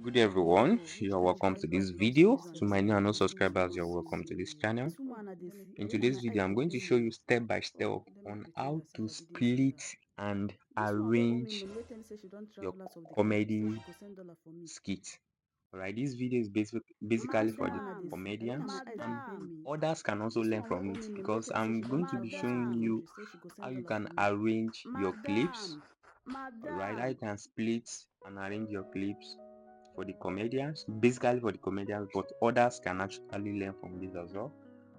Good day everyone, you're welcome to this video. To my new and no subscribers, you're welcome to this channel. In today's video, I'm going to show you step by step on how to split and arrange your comedy skit. Alright, this video is basically for the comedians, and others can also learn from it because I'm going to be showing you how you can arrange your clips. Alright, how you can split and arrange your clips for the comedians, basically for the comedians, but others can actually learn from this as well.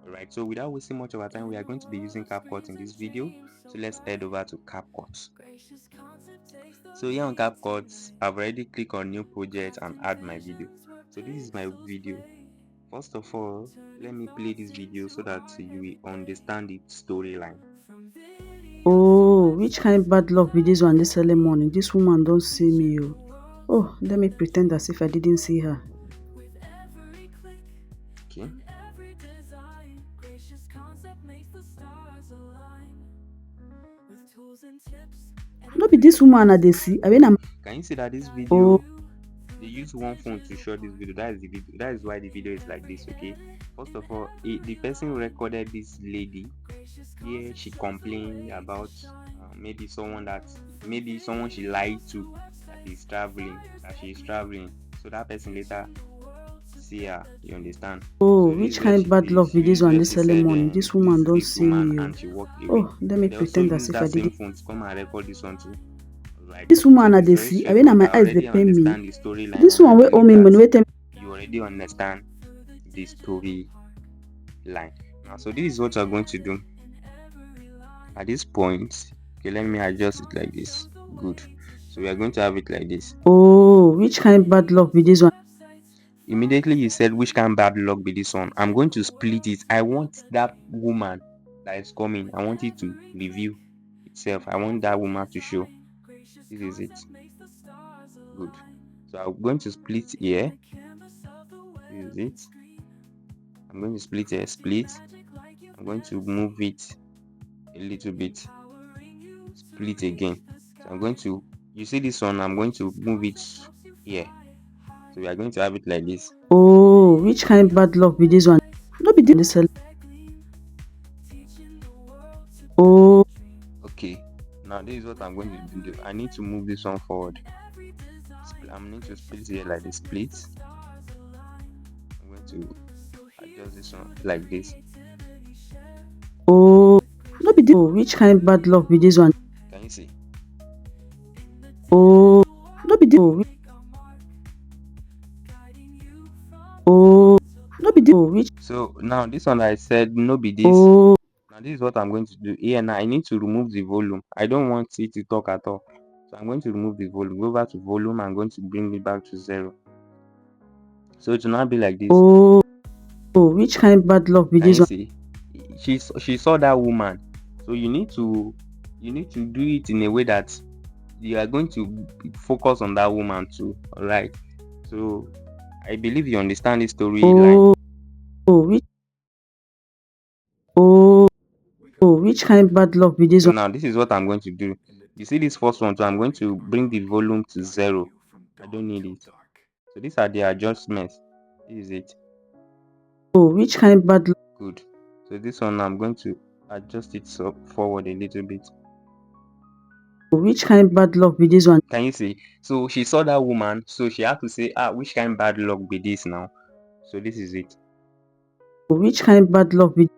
Alright, so without wasting much of our time, we are going to be using CapCut in this video. So let's head over to CapCut. So here on CapCut, I've already clicked on new project and add my video. So this is my video. First of all, let me play this video so that you will understand the storyline. Oh, which kind bad luck be this one this early morning? This woman don't see me. Oh, let me pretend as if I didn't see her. Okay. No be this woman I dey see. I mean, Can you see that this video, they use one phone to show this video? That is the video. That is why the video is like this. Okay. First of all, the person who recorded this lady here, she complained about maybe someone she lied to, that she's traveling. So that person later see her. You understand? Oh, So this which is where kind she bad luck be this one where this she early said morning? This this woman is don't this see woman me. and she walked away. Oh, let me They also pretend as use if that I same didn't. phone to come and record this one too. Right. This So woman I it is dey very see. I mean, straightforward. my I eyes they already pain me. understand the storyline, This and one I wey owe believe me that money wait. you already understand the story line. Now, so this is what we're going to do. At this point, okay, let me adjust it like this. Good. So we are going to have it like this. Oh, which kind bad luck be this one? Immediately you said, which kind of bad luck be this one? I'm going to split it. I want that woman that is coming, I want it to review itself. I want that woman to show. This is it. Good. So I'm going to split here. This is it. I'm going to split here. Split. I'm going to move it a little bit. Split again. So I'm going to, you see this one, I'm going to move it here. So we are going to have it like this. Oh, which kind bad luck be this one? No be this early. Oh. Okay. Now this is what I'm going to do. I need to move this one forward. I'm going to split here like this. Split. I'm going to adjust this one like this. Oh, no be this. Oh, which kind bad luck be this one? Can you see? Oh, no be this. Oh, no be this. Oh, which? So now this one I said no be this. Oh, now this is what I'm going to do here. Now I need to remove the volume. I don't want it to talk at all. So I'm going to remove the volume. Go over to volume. I'm going to bring it back to 0. So it will now be like this. oh, which kind bad luck be Can this you one? see? She saw that woman. So you need to do it in a way that you are going to focus on that woman too. All right. So I believe you understand the storyline. Oh, which? Oh, which kind bad luck be this So one? now this is what I'm going to do. You see this first one, so I'm going to bring the volume to 0. I don't need it. So these are the adjustments. This is it. Oh, which kind bad luck? Good. So this one I'm going to adjust it so forward a little bit. Oh, which kind bad luck be this one? Can you see? So she saw that woman, so she had to say, which kind bad luck be this now? So this is it. Oh, which kind bad luck be?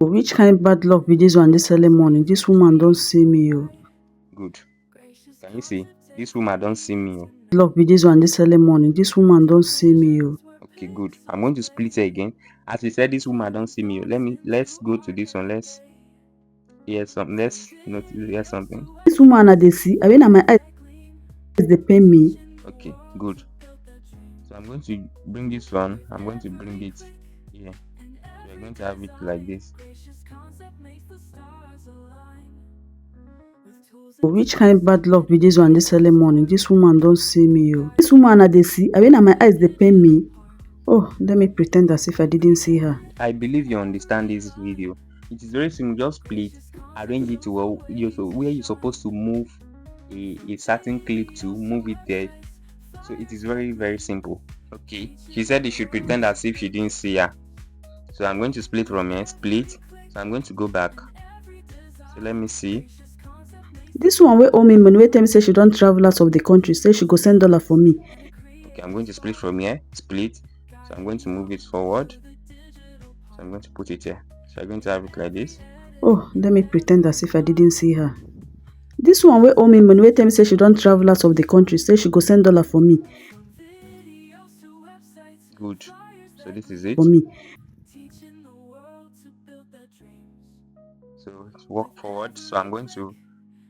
Oh, which kind bad luck be this one this early morning? This woman don't see me. Oh. Good. Can you see? This woman don't see me. Oh. Luck be this one this early morning. This woman don't see me. Oh. Okay, good. I'm going to split it again. As we said, this woman don't see me. Oh. Let's go to this one. Let's hear something. Let's hear something. This woman I dey see. I mean, my eyes they pain me. Okay, good. So I'm going to bring this one. I'm going to bring it here. We're going to have it like this. Oh, which kind bad luck be this one this early morning? This woman don't see me. Oh. This woman I dey see. I mean, my eyes they pain me. Oh, let me pretend as if I didn't see her. I believe you understand this video. It is very simple. Just split, arrange it well. Where you're supposed to move a certain clip to, move it there. So it is very, very simple. Okay, she said you should pretend as if she didn't see her. So I'm going to split from here, split. So I'm going to go back. So let me see. This one wey owe me money, wey tell me say she don travel out of the country, say she go send dollar for me. Okay, I'm going to split from here, split. So I'm going to move it forward. So I'm going to put it here. So I'm going to have it like this. Oh, let me pretend as if I didn't see her. This one wey owe me money, wey tell me say she don travel out of the country, say she go send dollar for me. Good. So this is it. For me. So walk forward. So I'm going to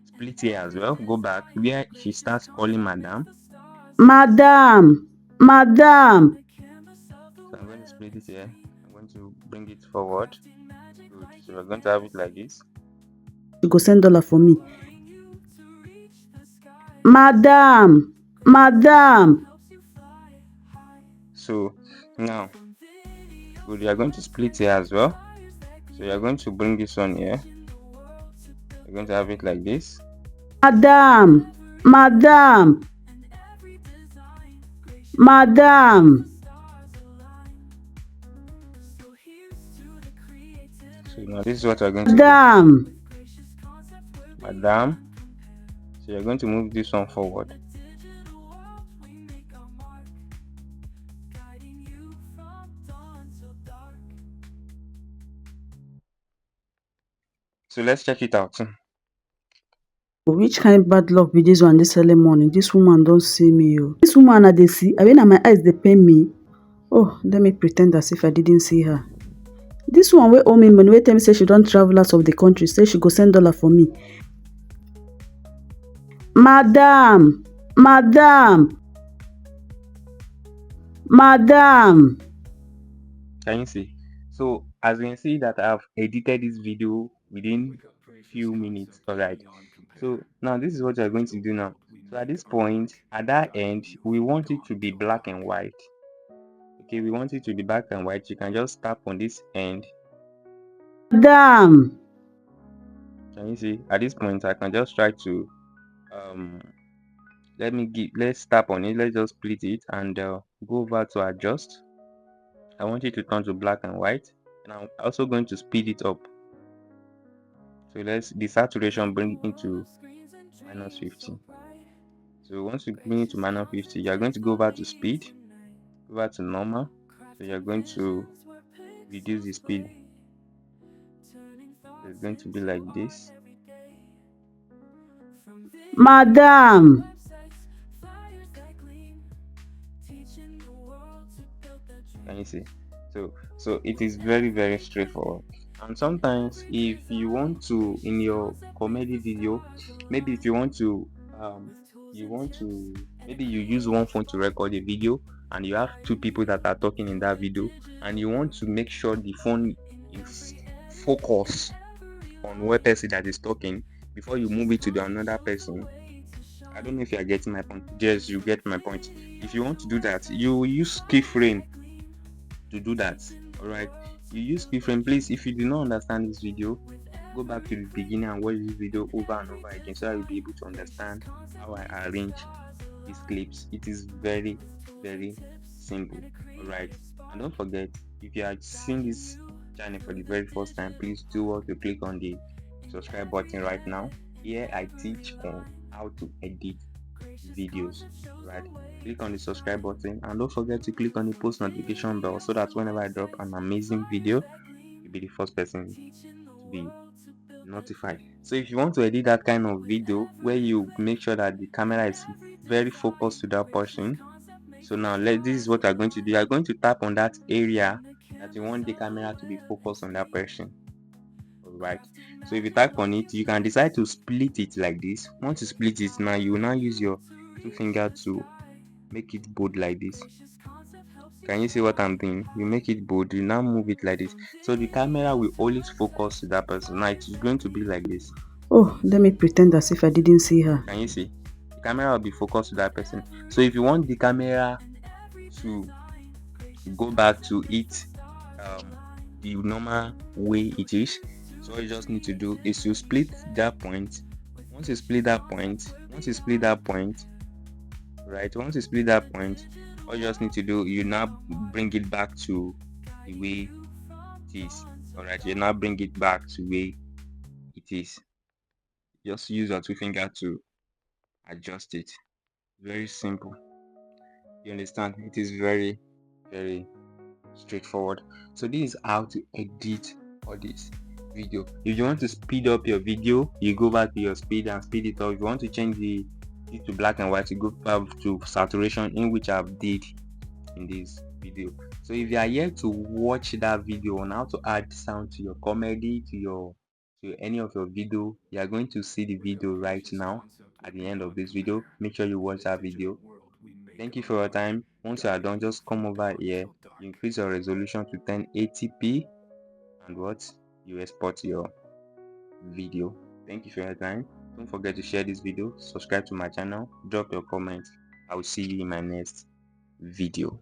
split here as well. Go back where she starts calling madam. Madam, madam. So I'm going to split it here. I'm going to bring it forward. Good. So we're going to have it like this. She go send dollar for me. Madam, madam. So now, good. You are going to split here as well. So you are going to bring this one here. You're going to have it like this. Madam, madam, madam. So now this is what we're going to Madam. do. Madam. So you're going to move this one forward. So let's check it out. Which kind bad luck be this one this early morning? This woman don't see me. Oh. This woman I dey see. I mean, my eyes they pain me. Oh, let me pretend as if I didn't see her. This one wey owe me money, wey tell me say she don travel out of the country, say she go send dollar for me. Madam, madam, madam. Can you see? So as you can see that I've edited this video within few minutes. All right. So now this is what you're going to do now. So at this point, at that end, we want it to be black and white. Okay, we want it to be black and white. You can just tap on this end. Madam. Can you see? At this point, I can just try to let's tap on it. Let's just split it and go over to adjust. I want it to turn to black and white, and I'm also going to speed it up. So let's the saturation bring it into -50. So once you bring it to -50, you're going to go over to speed, over to normal. So you're going to reduce the speed. So it's going to be like this. Madam. Can you see? So it is very, very straightforward. And sometimes if you want to, in your comedy video, maybe if you want to maybe you use one phone to record a video and you have two people that are talking in that video, and you want to make sure the phone is focused on one person that is talking before you move it to the another person. I don't know if you are getting my point. Yes, you get my point. If you want to do that, you will use keyframe to do that. All right, you use keyframe. Please, if you do not understand this video, go back to the beginning and watch this video over and over again, so that you'll be able to understand how I arrange these clips. It is very, very simple. All right, and don't forget, if you are seeing this channel for the very first time, please do want to click on the subscribe button right now. Here I teach on how to edit videos. Right, click on the subscribe button and don't forget to click on the post notification bell, so that whenever I drop an amazing video, you'll be the first person to be notified. So if you want to edit that kind of video where you make sure that the camera is very focused to that person, so now this is what you're going to do. You're going to tap on that area that you want the camera to be focused on that person. All right, so if you tap on it, you can decide to split it like this. Once you split it, now you will now use your two finger to make it bold like this. Can you see what I'm doing? You make it bold, you now move it like this, so the camera will always focus to that person. Now it is going to be like this. Oh, let me pretend as if I didn't see her. Can you see? The camera will be focused to that person. So if you want the camera to go back to it the normal way it is, so all you just need to do is to split that point. Once you split that point, Alright, once you split that point, all you just need to do, you now bring it back to the way it is. Alright, you now bring it back to way it is. Just use your two finger to adjust it. Very simple. You understand? It is very, very straightforward. So this is how to edit all this video. If you want to speed up your video, you go back to your speed and speed it up. If you want to change it to black and white, you go back to saturation, in which I've did in this video. So if you are here to watch that video on how to add sound to your comedy, to any of your video, you are going to see the video right now at the end of this video. Make sure you watch that video. Thank you for your time. Once you are done, just come over here, you increase your resolution to 1080p, and what, you export your video. Thank you for your time. Don't forget to share this video, subscribe to my channel, drop your comments. I will see you in my next video.